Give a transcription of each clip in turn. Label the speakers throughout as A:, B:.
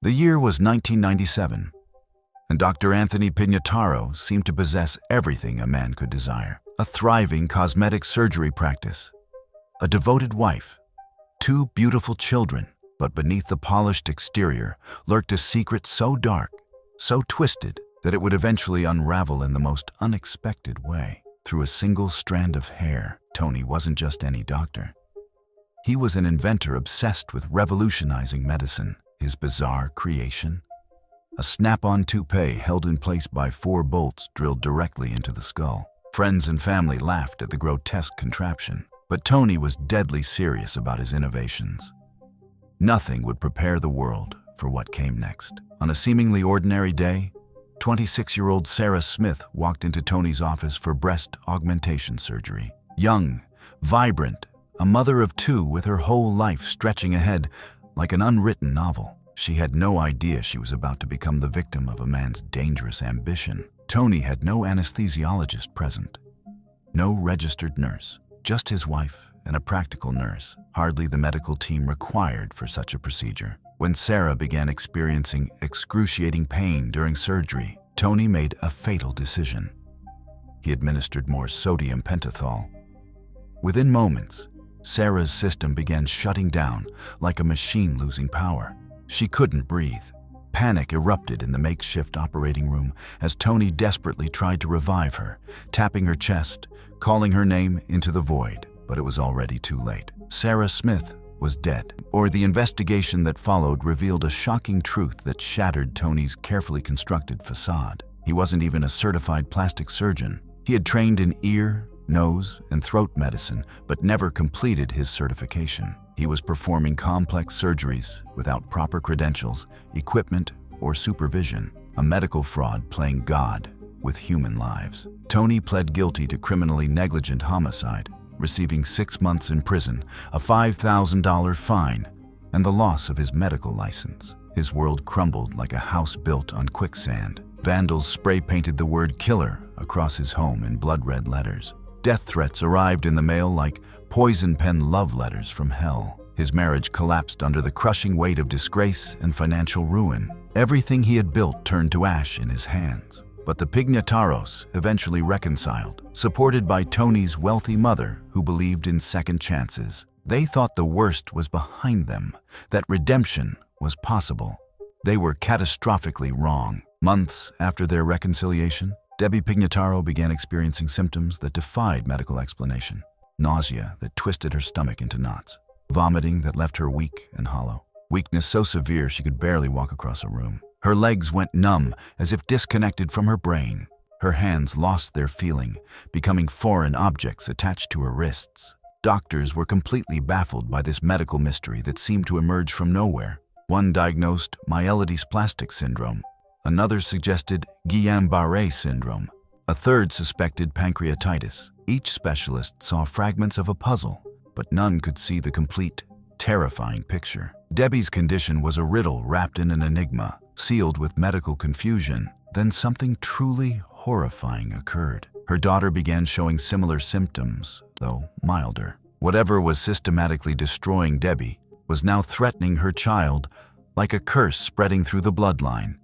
A: The year was 1997, and Dr. Anthony Pignataro seemed to possess everything a man could desire. A thriving cosmetic surgery practice, a devoted wife, two beautiful children, but beneath the polished exterior lurked a secret so dark, so twisted, that it would eventually unravel in the most unexpected way. Through a single strand of hair, Tony wasn't just any doctor. He was an inventor obsessed with revolutionizing medicine. His bizarre creation, a snap-on toupee held in place by 4 bolts drilled directly into the skull. Friends and family laughed at the grotesque contraption, but Tony was deadly serious about his innovations. Nothing would prepare the world for what came next. On a seemingly ordinary day, 26-year-old Sarah Smith walked into Tony's office for breast augmentation surgery. Young, vibrant, a mother of 2 with her whole life stretching ahead like an unwritten novel. She had no idea she was about to become the victim of a man's dangerous ambition. Tony had no anesthesiologist present, no registered nurse, just his wife and a practical nurse, hardly the medical team required for such a procedure. When Sarah began experiencing excruciating pain during surgery, Tony made a fatal decision. He administered more sodium pentothal. Within moments, Sarah's system began shutting down like a machine losing power. She couldn't breathe. Panic erupted in the makeshift operating room as Tony desperately tried to revive her, tapping her chest, calling her name into the void. But it was already too late. Sarah Smith was dead. The investigation that followed revealed a shocking truth that shattered Tony's carefully constructed facade. He wasn't even a certified plastic surgeon. He had trained in ear, nose, and throat medicine, but never completed his certification. He was performing complex surgeries without proper credentials, equipment, or supervision, a medical fraud playing God with human lives. Tony pled guilty to criminally negligent homicide, receiving 6 months in prison, a $5,000 fine, and the loss of his medical license. His world crumbled like a house built on quicksand. Vandals spray-painted the word killer across his home in blood-red letters. Death threats arrived in the mail like poison pen love letters from hell. His marriage collapsed under the crushing weight of disgrace and financial ruin. Everything he had built turned to ash in his hands. But the Pignataros eventually reconciled, supported by Tony's wealthy mother who believed in second chances. They thought the worst was behind them, that redemption was possible. They were catastrophically wrong. Months after their reconciliation, Debbie Pignataro began experiencing symptoms that defied medical explanation. Nausea that twisted her stomach into knots. Vomiting that left her weak and hollow. Weakness so severe she could barely walk across a room. Her legs went numb as if disconnected from her brain. Her hands lost their feeling, becoming foreign objects attached to her wrists. Doctors were completely baffled by this medical mystery that seemed to emerge from nowhere. One diagnosed myelodysplastic syndrome. Another suggested Guillain-Barré syndrome. A third suspected pancreatitis. Each specialist saw fragments of a puzzle, but none could see the complete, terrifying picture. Debbie's condition was a riddle wrapped in an enigma, sealed with medical confusion. Then something truly horrifying occurred. Her daughter began showing similar symptoms, though milder. Whatever was systematically destroying Debbie was now threatening her child like a curse spreading through the bloodline.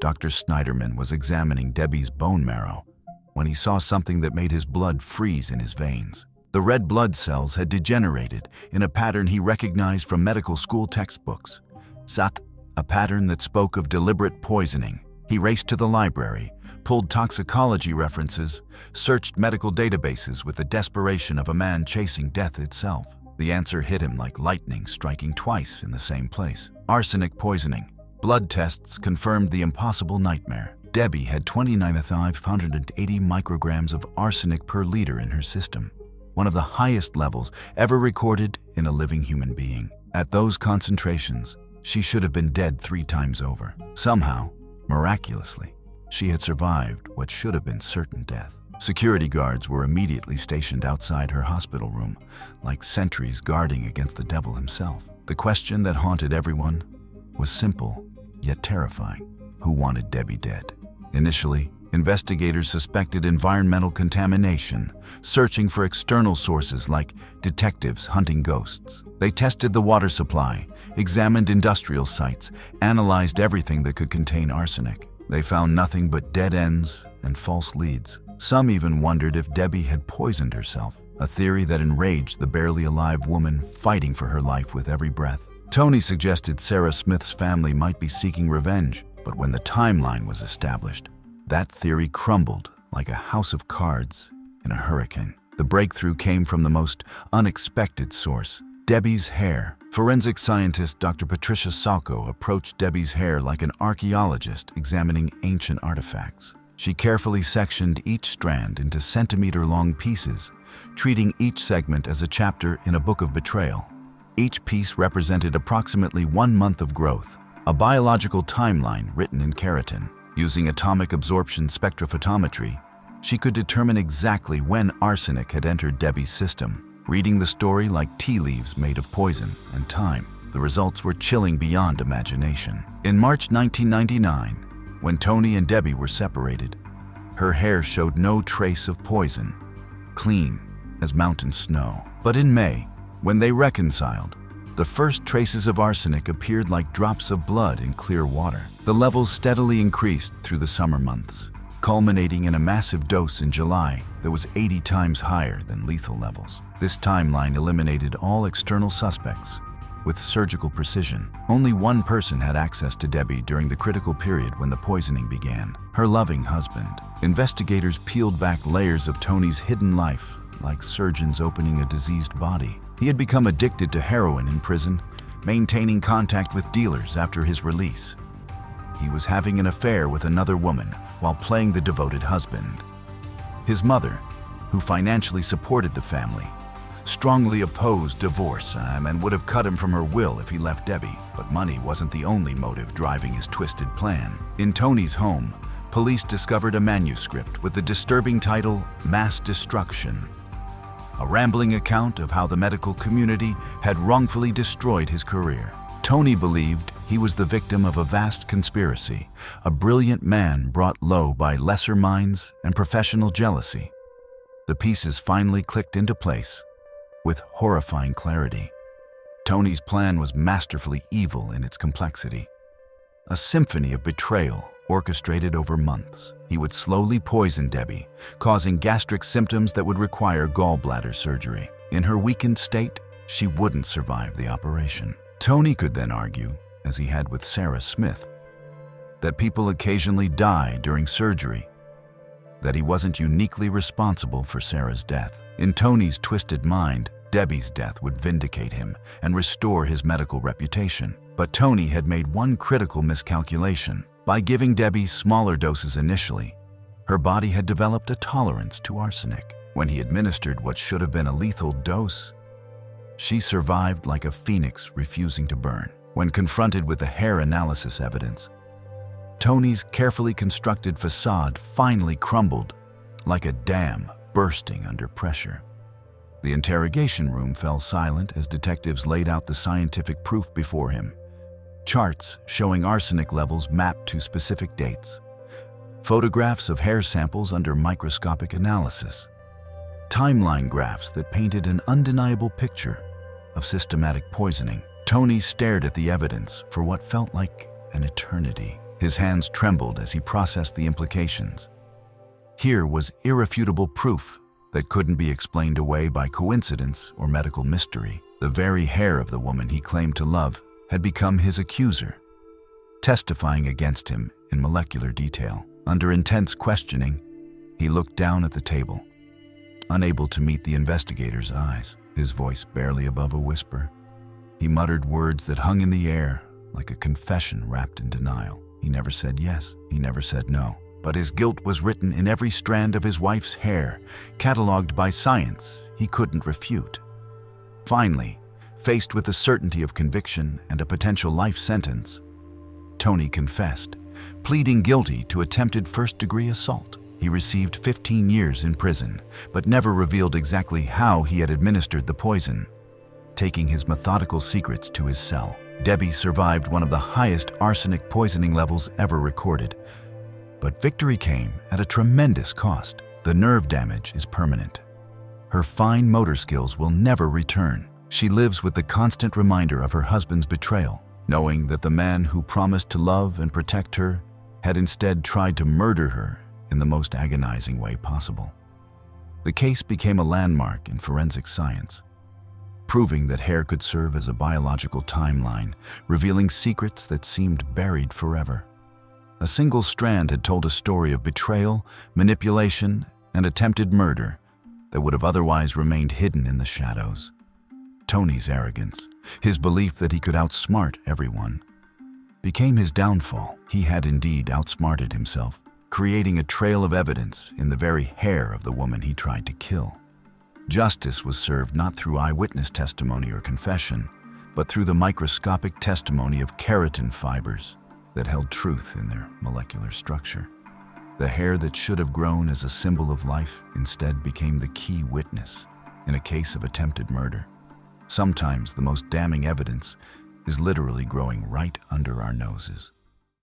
A: Dr. Snyderman was examining Debbie's bone marrow when he saw something that made his blood freeze in his veins. The red blood cells had degenerated in a pattern he recognized from medical school textbooks. Zat, a pattern that spoke of deliberate poisoning. He raced to the library, pulled toxicology references, searched medical databases with the desperation of a man chasing death itself. The answer hit him like lightning striking twice in the same place. Arsenic poisoning. Blood tests confirmed the impossible nightmare. Debbie had 29,580 micrograms of arsenic per liter in her system, one of the highest levels ever recorded in a living human being. At those concentrations, she should have been dead 3 times over. Somehow, miraculously, she had survived what should have been certain death. Security guards were immediately stationed outside her hospital room, like sentries guarding against the devil himself. The question that haunted everyone was simple, yet terrifying. Who wanted Debbie dead? Initially, Investigators suspected environmental contamination, searching for external sources like detectives hunting ghosts. They tested the water supply, examined industrial sites, analyzed everything that could contain arsenic. They found nothing but dead ends and false leads. Some even wondered if Debbie had poisoned herself, a theory that enraged the barely alive woman fighting for her life with every breath. Tony suggested Sarah Smith's family might be seeking revenge, but when the timeline was established, that theory crumbled like a house of cards in a hurricane. The breakthrough came from the most unexpected source: Debbie's hair. Forensic scientist Dr. Patricia Sacco approached Debbie's hair like an archaeologist examining ancient artifacts. She carefully sectioned each strand into centimeter-long pieces, treating each segment as a chapter in a book of betrayal. Each piece represented approximately 1 month of growth, a biological timeline written in keratin. Using atomic absorption spectrophotometry, she could determine exactly when arsenic had entered Debbie's system, reading the story like tea leaves made of poison and time. The results were chilling beyond imagination. In March 1999, when Tony and Debbie were separated, her hair showed no trace of poison, clean as mountain snow. But in May, when they reconciled, the first traces of arsenic appeared like drops of blood in clear water. The levels steadily increased through the summer months, culminating in a massive dose in July that was 80 times higher than lethal levels. This timeline eliminated all external suspects with surgical precision. Only one person had access to Debbie during the critical period when the poisoning began: her loving husband. Investigators peeled back layers of Tony's hidden life, like surgeons opening a diseased body. He had become addicted to heroin in prison, maintaining contact with dealers after his release. He was having an affair with another woman while playing the devoted husband. His mother, who financially supported the family, strongly opposed divorce and would have cut him from her will if he left Debbie. But money wasn't the only motive driving his twisted plan. In Tony's home, police discovered a manuscript with the disturbing title "Mass Destruction," a rambling account of how the medical community had wrongfully destroyed his career. Tony believed he was the victim of a vast conspiracy, a brilliant man brought low by lesser minds and professional jealousy. The pieces finally clicked into place with horrifying clarity. Tony's plan was masterfully evil in its complexity, a symphony of betrayal orchestrated over months. He would slowly poison Debbie, causing gastric symptoms that would require gallbladder surgery. In her weakened state, she wouldn't survive the operation. Tony could then argue, as he had with Sarah Smith, that people occasionally die during surgery, that he wasn't uniquely responsible for Sarah's death. In Tony's twisted mind, Debbie's death would vindicate him and restore his medical reputation. But Tony had made one critical miscalculation. By giving Debbie smaller doses initially, her body had developed a tolerance to arsenic. When he administered what should have been a lethal dose, she survived like a phoenix refusing to burn. When confronted with the hair analysis evidence, Tony's carefully constructed facade finally crumbled like a dam bursting under pressure. The interrogation room fell silent as detectives laid out the scientific proof before him. Charts showing arsenic levels mapped to specific dates. Photographs of hair samples under microscopic analysis. Timeline graphs that painted an undeniable picture of systematic poisoning. Tony stared at the evidence for what felt like an eternity. His hands trembled as he processed the implications. Here was irrefutable proof that couldn't be explained away by coincidence or medical mystery. The very hair of the woman he claimed to love had become his accuser, testifying against him in molecular detail. Under intense questioning, he looked down at the table, unable to meet the investigator's eyes, his voice barely above a whisper. He muttered words that hung in the air like a confession wrapped in denial. He never said yes, he never said no, but his guilt was written in every strand of his wife's hair, cataloged by science he couldn't refute. Finally, faced with the certainty of conviction and a potential life sentence, Tony confessed, pleading guilty to attempted first-degree assault. He received 15 years in prison, but never revealed exactly how he had administered the poison, taking his methodical secrets to his cell. Debbie survived one of the highest arsenic poisoning levels ever recorded, But victory came at a tremendous cost. The nerve damage is permanent. Her fine motor skills will never return. She lives with the constant reminder of her husband's betrayal, knowing that the man who promised to love and protect her had instead tried to murder her in the most agonizing way possible. The case became a landmark in forensic science, proving that hair could serve as a biological timeline, revealing secrets that seemed buried forever. A single strand had told a story of betrayal, manipulation, and attempted murder that would have otherwise remained hidden in the shadows. Tony's arrogance, his belief that he could outsmart everyone, became his downfall. He had indeed outsmarted himself, creating a trail of evidence in the very hair of the woman he tried to kill. Justice was served not through eyewitness testimony or confession, but through the microscopic testimony of keratin fibers that held truth in their molecular structure. The hair that should have grown as a symbol of life instead became the key witness in a case of attempted murder. Sometimes the most damning evidence is literally growing right under our noses.